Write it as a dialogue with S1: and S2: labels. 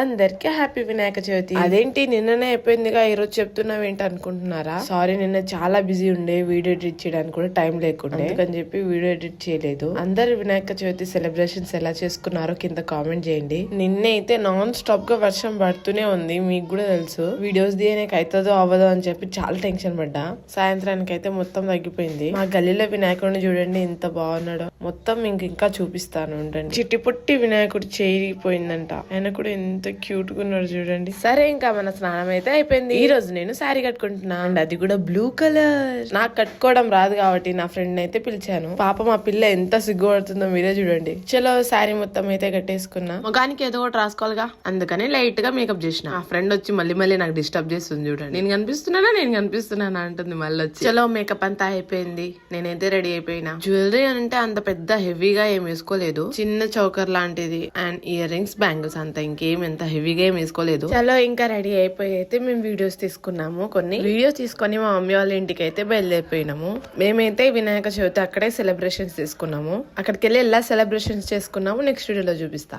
S1: అందరికి హ్యాపీ వినాయక చవితి. అదేంటి నిన్ననే అయిపోయిందిగా ఈ రోజు చెప్తున్నావు ఏంటి అనుకుంటున్నారా? సారీ, నిన్న చాలా బిజీ ఉండే, వీడియో ఎడిట్ చేయడానికి కూడా టైం లేకుండే, అని చెప్పి వీడియో ఎడిట్ చేయలేదు. అందరు వినాయక చవితి సెలబ్రేషన్స్ ఎలా చేసుకున్నారో కింద కామెంట్ చేయండి. నిన్నే అయితే నాన్ స్టాప్ గా వర్షం పడుతూనే ఉంది, మీకు కూడా తెలుసు. వీడియోస్ తీయడానికి అవుతుందో అవ్వదో అని చెప్పి చాలా టెన్షన్ పడ్డా. సాయంత్రానికి అయితే మొత్తం తగ్గిపోయింది. మా గల్లీలో వినాయకుడిని చూడండి ఎంత బాగున్నాడో. మొత్తం ఇంకా చూపిస్తాను ఉండండి. చిట్టి పుట్టి వినాయకుడు చేరిపోయిందంట. ఆయన కూడా ఎంత క్యూట్ గా ఉన్నాడు చూడండి. సరే, ఇంకా మన స్నానం అయితే అయిపోయింది. ఈ రోజు నేను శారీ కట్టుకుంటున్నా, అండ్ అది కూడా బ్లూ కలర్. నాకు కట్టుకోవడం రాదు కాబట్టి నా ఫ్రెండ్ అయితే పిలిచాను. పాప మా పిల్ల ఎంత సిగ్గుపడుతుందో మీరే చూడండి. చలో శారీ మొత్తం అయితే కట్టేసుకున్నా. ముఖానికి ఏదో ఒకటి రాసుకోవాలిగా, అందుకని లైట్ గా మేకప్ చేసిన. ఆ ఫ్రెండ్ వచ్చి మళ్ళీ నాకు డిస్టర్బ్ చేస్తుంది చూడండి. నేను కనిపిస్తున్నానా అంటుంది మళ్ళీ వచ్చి. చలో మేకప్ అంతా అయిపోయింది, నేనైతే రెడీ అయిపోయినా. జ్యువెలరీ అంటే అంత పెద్ద హెవీగా ఏం వేసుకోలేదు, చిన్న చౌకర్ లాంటిది అండ్ ఇయర్ రింగ్స్, బ్యాంగిల్స్, అంత ఇంకేం ఎంత హెవీగా ఏం వేసుకోలేదు. చలో ఇంకా రెడీ అయిపోయి అయితే మేము వీడియోస్ తీసుకున్నాము. కొన్ని వీడియోస్ తీసుకొని మా మమ్మీ వాళ్ళ ఇంటికి అయితే బయలుదేరిపోయినాము. మేమైతే వినాయక చవితి అక్కడే సెలబ్రేషన్స్ తీసుకున్నాము. అక్కడికి వెళ్ళి ఎలా సెలబ్రేషన్స్ చేసుకున్నాము నెక్స్ట్ వీడియోలో చూపిస్తా.